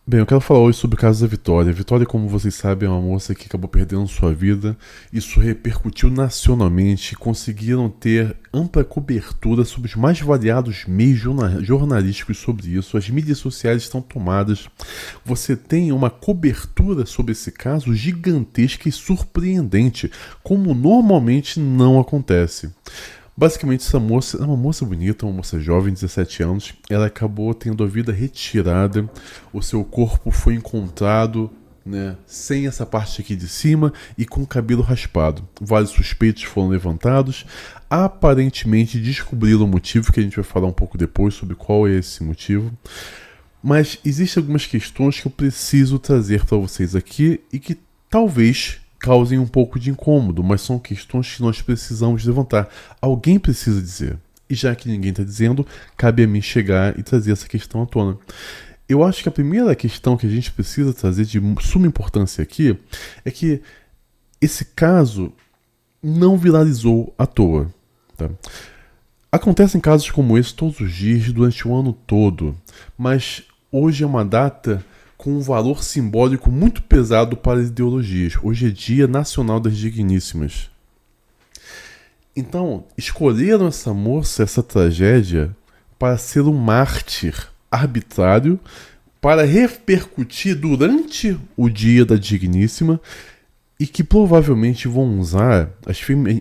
Bem, eu quero falar hoje sobre o caso da Vitória. Vitória, como vocês sabem, é uma moça que acabou perdendo sua vida. Isso repercutiu nacionalmente. Conseguiram ter ampla cobertura sobre os mais variados meios jornalísticos sobre isso. As mídias sociais estão tomadas. Você tem uma cobertura sobre esse caso gigantesca e surpreendente, como normalmente não acontece. Basicamente, essa moça é uma moça bonita, uma moça jovem, 17 anos. Ela acabou tendo a vida retirada, o seu corpo foi encontrado, né, sem essa parte aqui de cima e com o cabelo raspado. Vários suspeitos foram levantados. Aparentemente descobriram o motivo, que a gente vai falar um pouco depois sobre qual é esse motivo. Mas existem algumas questões que eu preciso trazer para vocês aqui e que talvez causem um pouco de incômodo, mas são questões que nós precisamos levantar. Alguém precisa dizer. E já que ninguém está dizendo, cabe a mim chegar e trazer essa questão à tona. Eu acho que a primeira questão que a gente precisa trazer de suma importância aqui é que esse caso não viralizou à toa. Tá? Acontecem casos como esse todos os dias, durante o ano todo, mas hoje é uma data com um valor simbólico muito pesado para as ideologias. Hoje é Dia Nacional das Digníssimas. Então, escolheram essa moça, essa tragédia, para ser um mártir arbitrário, para repercutir durante o Dia da Digníssima e que provavelmente vão usar,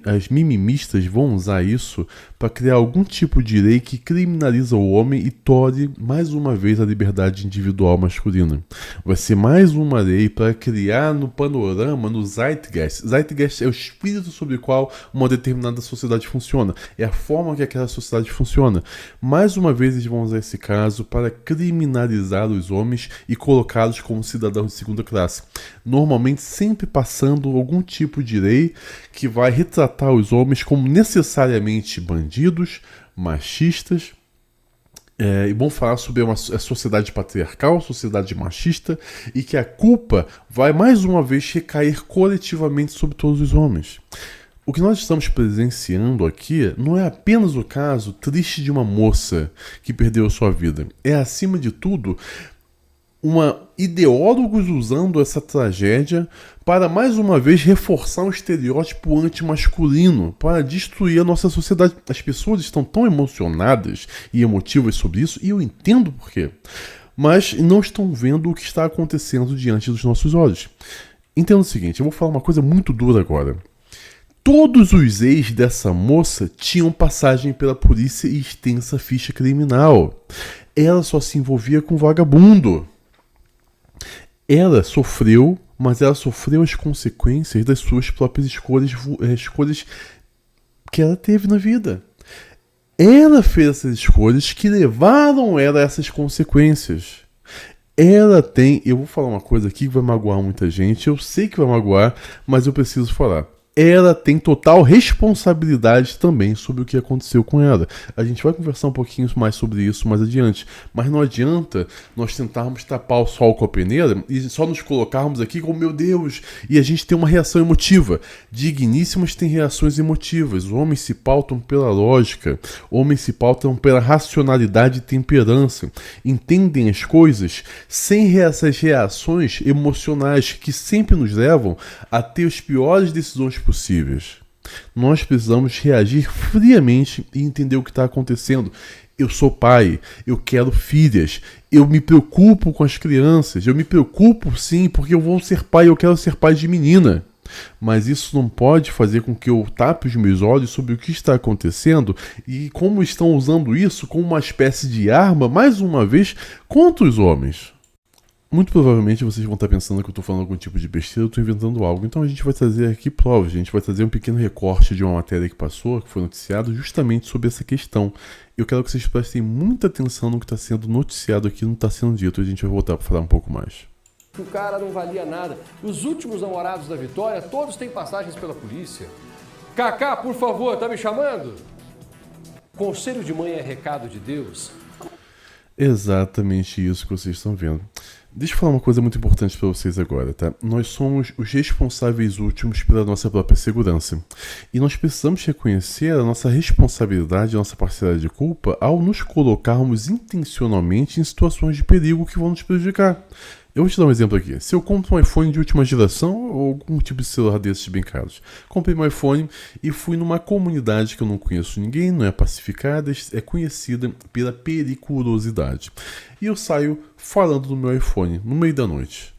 as mimimistas vão usar isso para criar algum tipo de lei que criminaliza o homem e torne mais uma vez a liberdade individual masculina. Vai ser mais uma lei para criar no panorama, no Zeitgeist. Zeitgeist é o espírito sobre o qual uma determinada sociedade funciona. É a forma que aquela sociedade funciona. Mais uma vez eles vão usar esse caso para criminalizar os homens e colocá-los como cidadãos de segunda classe. Normalmente sempre passando algum tipo de lei que vai retratar os homens como necessariamente bandidos, machistas, e vão falar sobre uma sociedade patriarcal, sociedade machista, e que a culpa vai mais uma vez recair coletivamente sobre todos os homens. O que nós estamos presenciando aqui não é apenas o caso triste de uma moça que perdeu a sua vida. É, acima de tudo, ideólogos usando essa tragédia para mais uma vez reforçar um estereótipo antimasculino, para destruir a nossa sociedade. As pessoas estão tão emocionadas e emotivas sobre isso, e eu entendo por quê, mas não estão vendo o que está acontecendo diante dos nossos olhos. Entenda o seguinte, eu vou falar uma coisa muito dura agora. Todos os ex dessa moça tinham passagem pela polícia e extensa ficha criminal. Ela só se envolvia com vagabundo. Ela sofreu, mas ela sofreu as consequências das suas próprias escolhas que ela teve na vida. Ela fez essas escolhas que levaram ela a essas consequências. Ela tem, eu vou falar uma coisa aqui que vai magoar muita gente, eu sei que vai magoar, mas eu preciso falar. Ela tem total responsabilidade também sobre o que aconteceu com ela. A gente vai conversar um pouquinho mais sobre isso mais adiante. Mas não adianta nós tentarmos tapar o sol com a peneira e só nos colocarmos aqui como, meu Deus, e a gente tem uma reação emotiva. Digníssimas têm reações emotivas. Os homens se pautam pela lógica. Homens se pautam pela racionalidade e temperança. Entendem as coisas sem essas reações emocionais que sempre nos levam a ter as piores decisões possíveis. Nós precisamos reagir friamente e entender o que está acontecendo. Eu sou pai, eu quero filhas, eu me preocupo com as crianças, eu me preocupo sim porque eu vou ser pai, eu quero ser pai de menina. Mas isso não pode fazer com que eu tape os meus olhos sobre o que está acontecendo e como estão usando isso como uma espécie de arma, mais uma vez, contra os homens. Muito provavelmente vocês vão estar pensando que eu estou falando algum tipo de besteira, eu estou inventando algo. Então a gente vai trazer aqui provas, a gente vai trazer um pequeno recorte de uma matéria que passou, que foi noticiado justamente sobre essa questão. Eu quero que vocês prestem muita atenção no que está sendo noticiado aqui, não está sendo dito, e a gente vai voltar para falar um pouco mais. O cara não valia nada. Os últimos namorados da Vitória, todos têm passagens pela polícia. Cacá, por favor, tá me chamando? Conselho de mãe é recado de Deus. Exatamente isso que vocês estão vendo. Deixa eu falar uma coisa muito importante para vocês agora, tá? Nós somos os responsáveis últimos pela nossa própria segurança. E nós precisamos reconhecer a nossa responsabilidade, a nossa parcela de culpa ao nos colocarmos intencionalmente em situações de perigo que vão nos prejudicar. Eu vou te dar um exemplo aqui. Se eu compro um iPhone de última geração ou algum tipo de celular desses bem caros, comprei um iPhone e fui numa comunidade que eu não conheço ninguém, não é pacificada, é conhecida pela periculosidade. E eu saio falando do meu iPhone no meio da noite.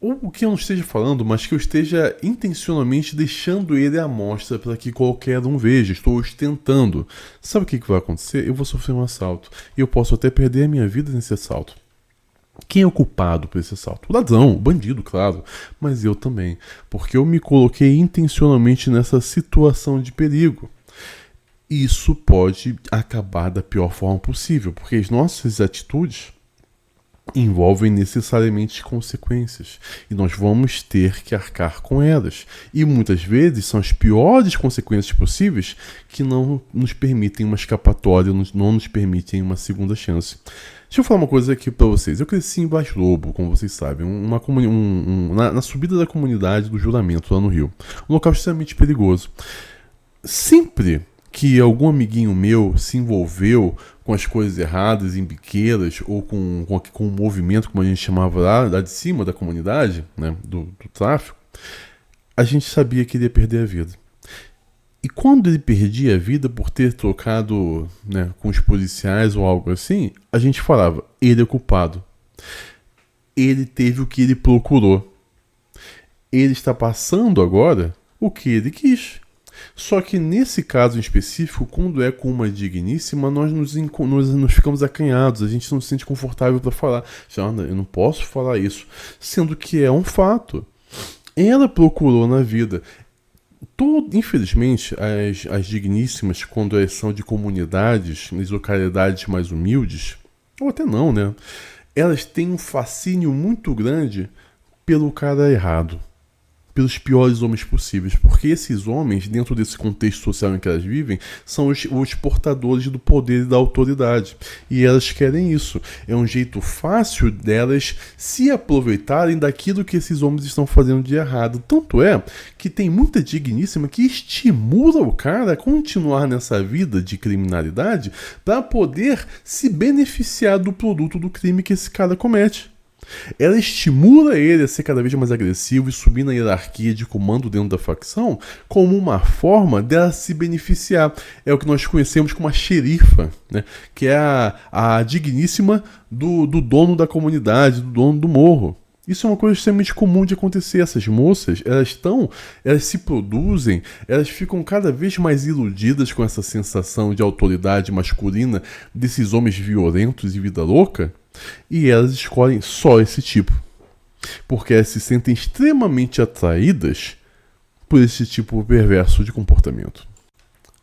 Ou o que eu não esteja falando, mas que eu esteja intencionalmente deixando ele à mostra para que qualquer um veja. Estou ostentando. Sabe o que vai acontecer? Eu vou sofrer um assalto. E eu posso até perder a minha vida nesse assalto. Quem é o culpado por esse assalto? O ladrão, o bandido, claro, mas eu também, porque eu me coloquei intencionalmente nessa situação de perigo. Isso pode acabar da pior forma possível, porque as nossas atitudes envolvem necessariamente consequências e nós vamos ter que arcar com elas. E muitas vezes são as piores consequências possíveis que não nos permitem uma escapatória, não nos permitem uma segunda chance. Deixa eu falar uma coisa aqui pra vocês. Eu cresci em Baixo Lobo, como vocês sabem, na subida da comunidade do Juramento, lá no Rio. Um local extremamente perigoso. Sempre que algum amiguinho meu se envolveu com as coisas erradas, em biqueiras, ou com um movimento, como a gente chamava lá de cima da comunidade, né, do tráfico, a gente sabia que ele ia perder a vida. E quando ele perdia a vida por ter trocado, né, com os policiais ou algo assim, a gente falava, ele é culpado. Ele teve o que ele procurou. Ele está passando agora o que ele quis. Só que nesse caso em específico, quando é com uma digníssima, nós nos ficamos acanhados, a gente não se sente confortável para falar. Eu não posso falar isso, sendo que é um fato. Ela procurou na vida. Infelizmente, as digníssimas, quando elas são de comunidades, de localidades mais humildes, ou até não, né? Elas têm um fascínio muito grande pelo cara errado, pelos piores homens possíveis, porque esses homens, dentro desse contexto social em que elas vivem, são os portadores do poder e da autoridade. E elas querem isso. É um jeito fácil delas se aproveitarem daquilo que esses homens estão fazendo de errado. Tanto é que tem muita digníssima que estimula o cara a continuar nessa vida de criminalidade para poder se beneficiar do produto do crime que esse cara comete. Ela estimula ele a ser cada vez mais agressivo e subir na hierarquia de comando dentro da facção como uma forma dela se beneficiar. É o que nós conhecemos como a xerifa, né? Que é a digníssima do dono da comunidade, do dono do morro. Isso é uma coisa extremamente comum de acontecer. Essas moças, elas se produzem, elas ficam cada vez mais iludidas com essa sensação de autoridade masculina desses homens violentos e vida louca. E elas escolhem só esse tipo, porque elas se sentem extremamente atraídas por esse tipo perverso de comportamento.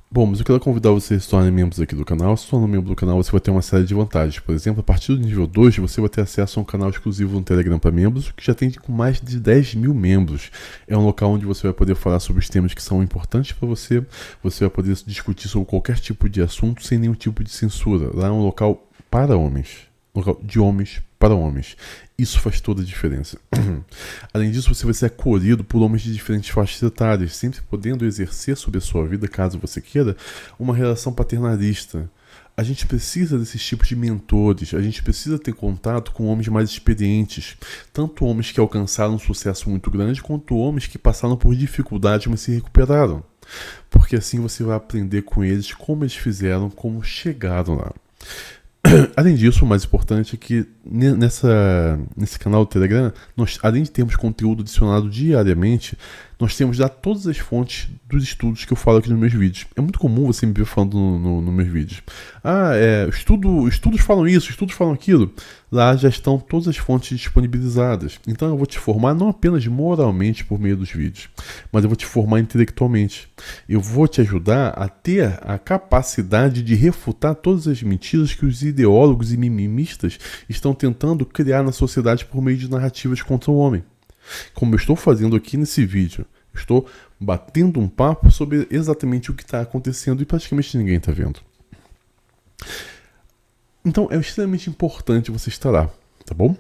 Bom, mas eu quero convidar vocês a se tornarem membros aqui do canal. Se tornando membro do canal, você vai ter uma série de vantagens. Por exemplo, a partir do nível 2, você vai ter acesso a um canal exclusivo no Telegram para membros, que já tem com mais de 10 mil membros. É um local onde você vai poder falar sobre os temas que são importantes para você. Você vai poder discutir sobre qualquer tipo de assunto sem nenhum tipo de censura. Lá é um local para homens. Local de homens para homens. Isso faz toda a diferença. Além disso, você vai ser acolhido por homens de diferentes faixas etárias, sempre podendo exercer sobre a sua vida, caso você queira, uma relação paternalista. A gente precisa desses tipos de mentores, a gente precisa ter contato com homens mais experientes, tanto homens que alcançaram um sucesso muito grande, quanto homens que passaram por dificuldades, mas se recuperaram. Porque assim você vai aprender com eles como eles fizeram, como chegaram lá. Além disso, o mais importante é que nesse canal do Telegram, nós, além de termos conteúdo adicionado diariamente, nós temos já todas as fontes dos estudos que eu falo aqui nos meus vídeos. É muito comum você me ver falando nos meus vídeos. Estudos falam isso, estudos falam aquilo. Lá já estão todas as fontes disponibilizadas. Então eu vou te formar não apenas moralmente por meio dos vídeos, mas eu vou te formar intelectualmente. Eu vou te ajudar a ter a capacidade de refutar todas as mentiras que os ideólogos e mimimistas estão tentando criar na sociedade por meio de narrativas contra o homem. Como eu estou fazendo aqui nesse vídeo, eu estou batendo um papo sobre exatamente o que está acontecendo e praticamente ninguém está vendo. Então é extremamente importante você estar lá, tá bom?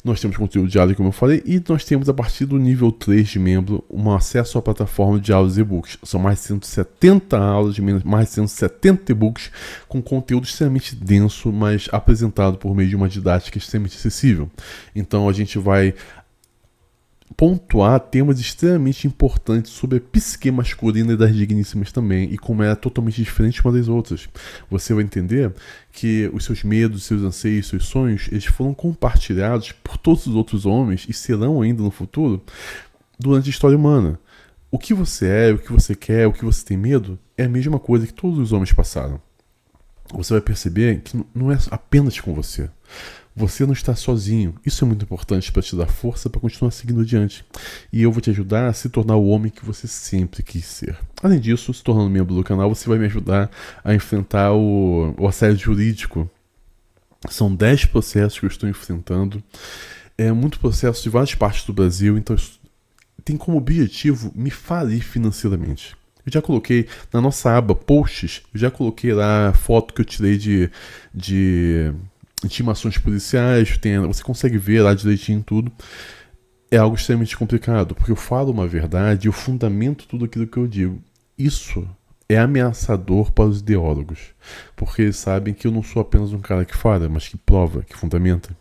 Nós temos conteúdo diário, como eu falei, e nós temos, a partir do nível 3 de membro, um acesso à plataforma de aulas e e-books. São mais de 170 aulas, mais de 170 e-books, com conteúdo extremamente denso, mas apresentado por meio de uma didática extremamente acessível. Então a gente vai pontuar temas extremamente importantes sobre a psique masculina e das digníssimas também, e como é totalmente diferente uma das outras. Você vai entender que os seus medos, seus anseios, seus sonhos, eles foram compartilhados por todos os outros homens e serão ainda no futuro durante a história humana. O que você é, o que você quer, o que você tem medo, é a mesma coisa que todos os homens passaram. Você vai perceber que não é apenas com você. Você não está sozinho. Isso é muito importante para te dar força para continuar seguindo adiante. E eu vou te ajudar a se tornar o homem que você sempre quis ser. Além disso, se tornando membro do canal, você vai me ajudar a enfrentar o assédio jurídico. São 10 processos que eu estou enfrentando. É muito processo de várias partes do Brasil, então tem como objetivo me falir financeiramente. Eu já coloquei na nossa aba posts, eu já coloquei lá a foto que eu tirei de intimações policiais, você consegue ver lá direitinho tudo. É algo extremamente complicado, porque eu falo uma verdade e eu fundamento tudo aquilo que eu digo. Isso é ameaçador para os ideólogos, porque eles sabem que eu não sou apenas um cara que fala, mas que prova, que fundamenta.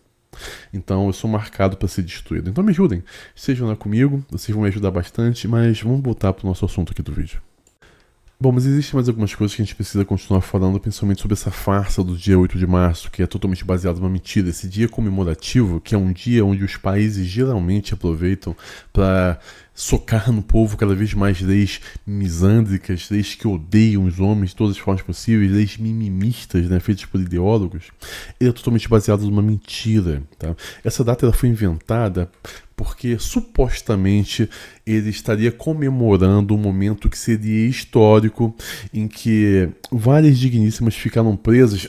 Então eu sou marcado para ser destruído. Então me ajudem, estejam lá comigo, vocês vão me ajudar bastante, mas vamos voltar para o nosso assunto aqui do vídeo. Bom, mas existem mais algumas coisas que a gente precisa continuar falando, principalmente sobre essa farsa do dia 8 de março, que é totalmente baseado numa mentira. Esse dia comemorativo, que é um dia onde os países geralmente aproveitam para socar no povo cada vez mais leis misândricas, leis que odeiam os homens de todas as formas possíveis, leis mimimistas, né, feitas por ideólogos, ele é totalmente baseado numa mentira. Tá? Essa data ela foi inventada porque supostamente ele estaria comemorando um momento que seria histórico, em que várias digníssimas ficaram presas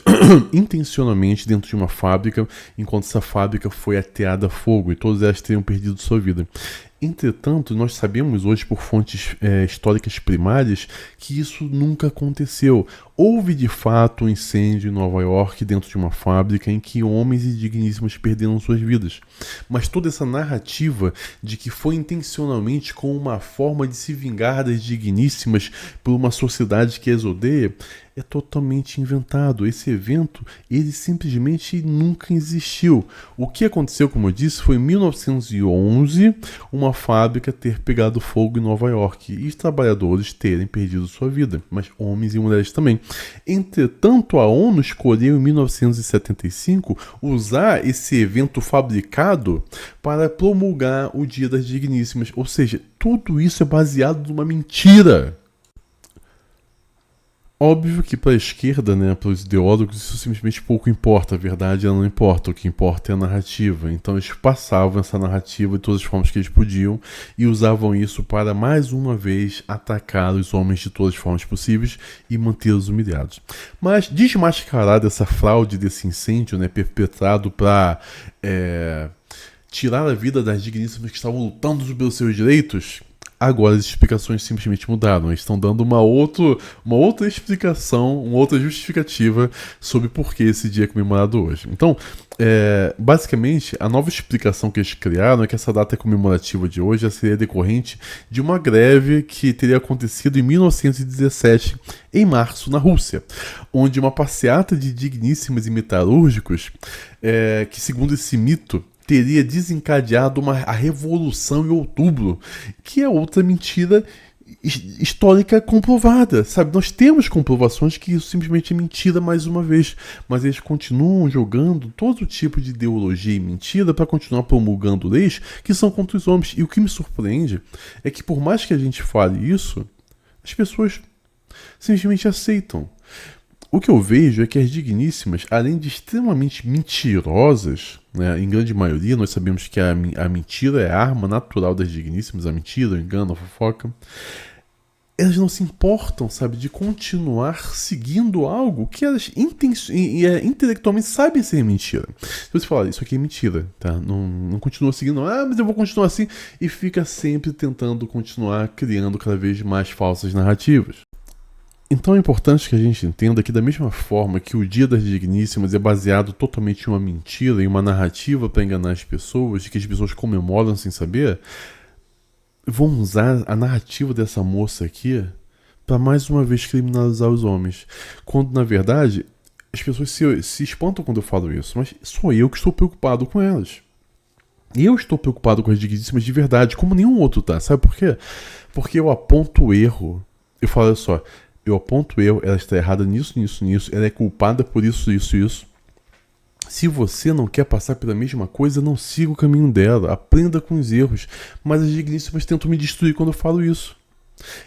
intencionalmente dentro de uma fábrica, enquanto essa fábrica foi ateada a fogo e todas elas teriam perdido sua vida. Entretanto, nós sabemos hoje por fontes históricas primárias que isso nunca aconteceu. Houve de fato um incêndio em Nova York dentro de uma fábrica em que homens e digníssimas perderam suas vidas. Mas toda essa narrativa de que foi intencionalmente com uma forma de se vingar das digníssimas por uma sociedade que as odeia é totalmente inventado. Esse evento, ele simplesmente nunca existiu. O que aconteceu, como eu disse, foi em 1911, uma fábrica ter pegado fogo em Nova York e os trabalhadores terem perdido sua vida, mas homens e mulheres também. Entretanto, a ONU escolheu em 1975 usar esse evento fabricado para promulgar o Dia das Digníssimas, ou seja, tudo isso é baseado numa mentira. Óbvio que para a esquerda, né, para os ideólogos, isso simplesmente pouco importa. A verdade ela não importa, o que importa é a narrativa. Então eles passavam essa narrativa de todas as formas que eles podiam e usavam isso para, mais uma vez, atacar os homens de todas as formas possíveis e mantê-los humilhados. Mas desmascarada essa fraude desse incêndio, né, perpetrado para tirar a vida das digníssimas que estavam lutando pelos seus direitos, agora as explicações simplesmente mudaram. Eles estão dando uma outra explicação, uma outra justificativa sobre por que esse dia é comemorado hoje. Então, basicamente, a nova explicação que eles criaram é que essa data comemorativa de hoje seria decorrente de uma greve que teria acontecido em 1917, em março, na Rússia, onde uma passeata de digníssimas e metalúrgicos, que segundo esse mito, teria desencadeado a Revolução em Outubro, que é outra mentira histórica comprovada, sabe? Nós temos comprovações que isso simplesmente é mentira mais uma vez, mas eles continuam jogando todo tipo de ideologia e mentira para continuar promulgando leis que são contra os homens. E o que me surpreende é que, por mais que a gente fale isso, as pessoas simplesmente aceitam. O que eu vejo é que as digníssimas, além de extremamente mentirosas, né, em grande maioria, nós sabemos que a mentira é a arma natural das digníssimas, a mentira, o engano, a fofoca, elas não se importam, sabe, de continuar seguindo algo que elas intelectualmente sabem ser mentira. Se você falar, isso aqui é mentira, tá? Não continua seguindo, mas eu vou continuar assim, e fica sempre tentando continuar criando cada vez mais falsas narrativas. Então é importante que a gente entenda que, da mesma forma que o Dia das Digníssimas é baseado totalmente em uma mentira, em uma narrativa para enganar as pessoas, que as pessoas comemoram sem saber, vão usar a narrativa dessa moça aqui para mais uma vez criminalizar os homens. Quando, na verdade, as pessoas se espantam quando eu falo isso, mas sou eu que estou preocupado com elas. E eu estou preocupado com as digníssimas de verdade, como nenhum outro tá. Sabe por quê? Porque eu aponto o erro. Eu falo, olha só, eu aponto o erro, ela está errada nisso, nisso, nisso, ela é culpada por isso, isso, isso. Se você não quer passar pela mesma coisa, não siga o caminho dela, aprenda com os erros. Mas as digníssimas tentam me destruir quando eu falo isso.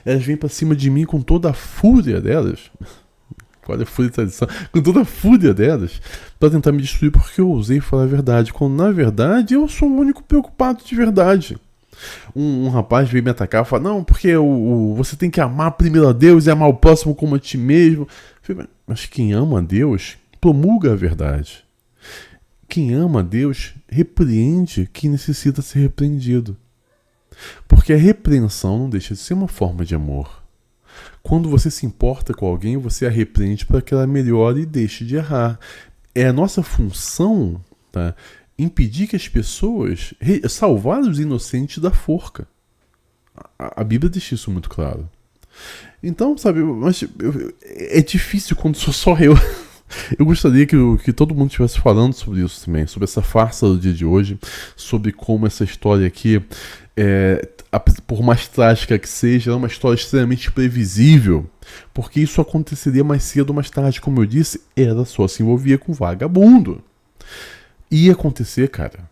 Elas vêm pra cima de mim com toda a fúria delas. Olha a fúria e tradição. Com toda a fúria delas. Pra tentar me destruir porque eu ousei falar a verdade. Quando na verdade eu sou o único preocupado de verdade. Um rapaz veio me atacar e falou: não, porque você tem que amar primeiro a Deus e amar o próximo como a ti mesmo. Eu falei, mas quem ama a Deus promulga a verdade. Quem ama a Deus repreende quem necessita ser repreendido. Porque a repreensão não deixa de ser uma forma de amor. Quando você se importa com alguém, você a repreende para que ela melhore e deixe de errar. É a nossa função, tá, impedir que as pessoas, salvar os inocentes da forca. A Bíblia deixa isso muito claro. Então, sabe, é difícil quando sou só eu. Eu gostaria que todo mundo estivesse falando sobre isso também, sobre essa farsa do dia de hoje, sobre como essa história aqui, por mais trágica que seja, é uma história extremamente previsível, porque isso aconteceria mais cedo ou mais tarde. Como eu disse, ela só se envolvia com vagabundo. Ia acontecer, cara.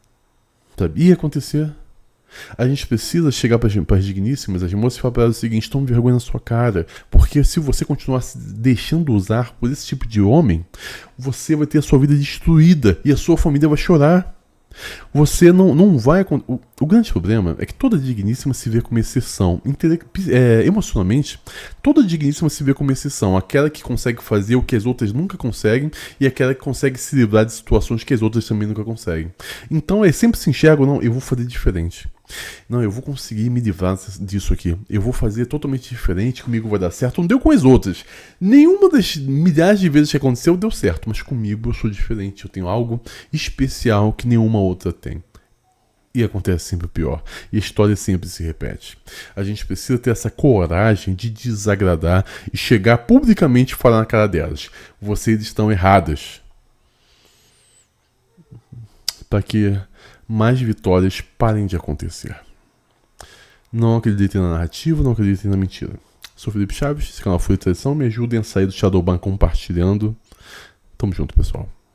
Sabe? Ia acontecer. A gente precisa chegar para as digníssimas, as moças, e falar para elas o seguinte: tome vergonha na sua cara, porque se você continuar se deixando usar por esse tipo de homem, você vai ter a sua vida destruída e a sua família vai chorar. Você não vai... O grande problema é que toda digníssima se vê como exceção. Emocionalmente, toda digníssima se vê como exceção. Aquela que consegue fazer o que as outras nunca conseguem e aquela que consegue se livrar de situações que as outras também nunca conseguem. Então, sempre se enxergam: não, eu vou fazer diferente. Não, eu vou conseguir me livrar disso aqui. Eu vou fazer totalmente diferente, comigo vai dar certo. Não deu com as outras. Nenhuma das milhares de vezes que aconteceu deu certo, mas comigo eu sou diferente. Eu tenho algo especial que nenhuma outra tem. E acontece sempre o pior. E a história sempre se repete. A gente precisa ter essa coragem de desagradar e chegar publicamente e falar na cara delas: vocês estão erradas. Para que mais vitórias parem de acontecer. Não acreditem na narrativa, não acreditem na mentira. Sou Felipe Chaves, esse canal Fúria e Tradição. Me ajudem a sair do Shadowban compartilhando. Tamo junto, pessoal.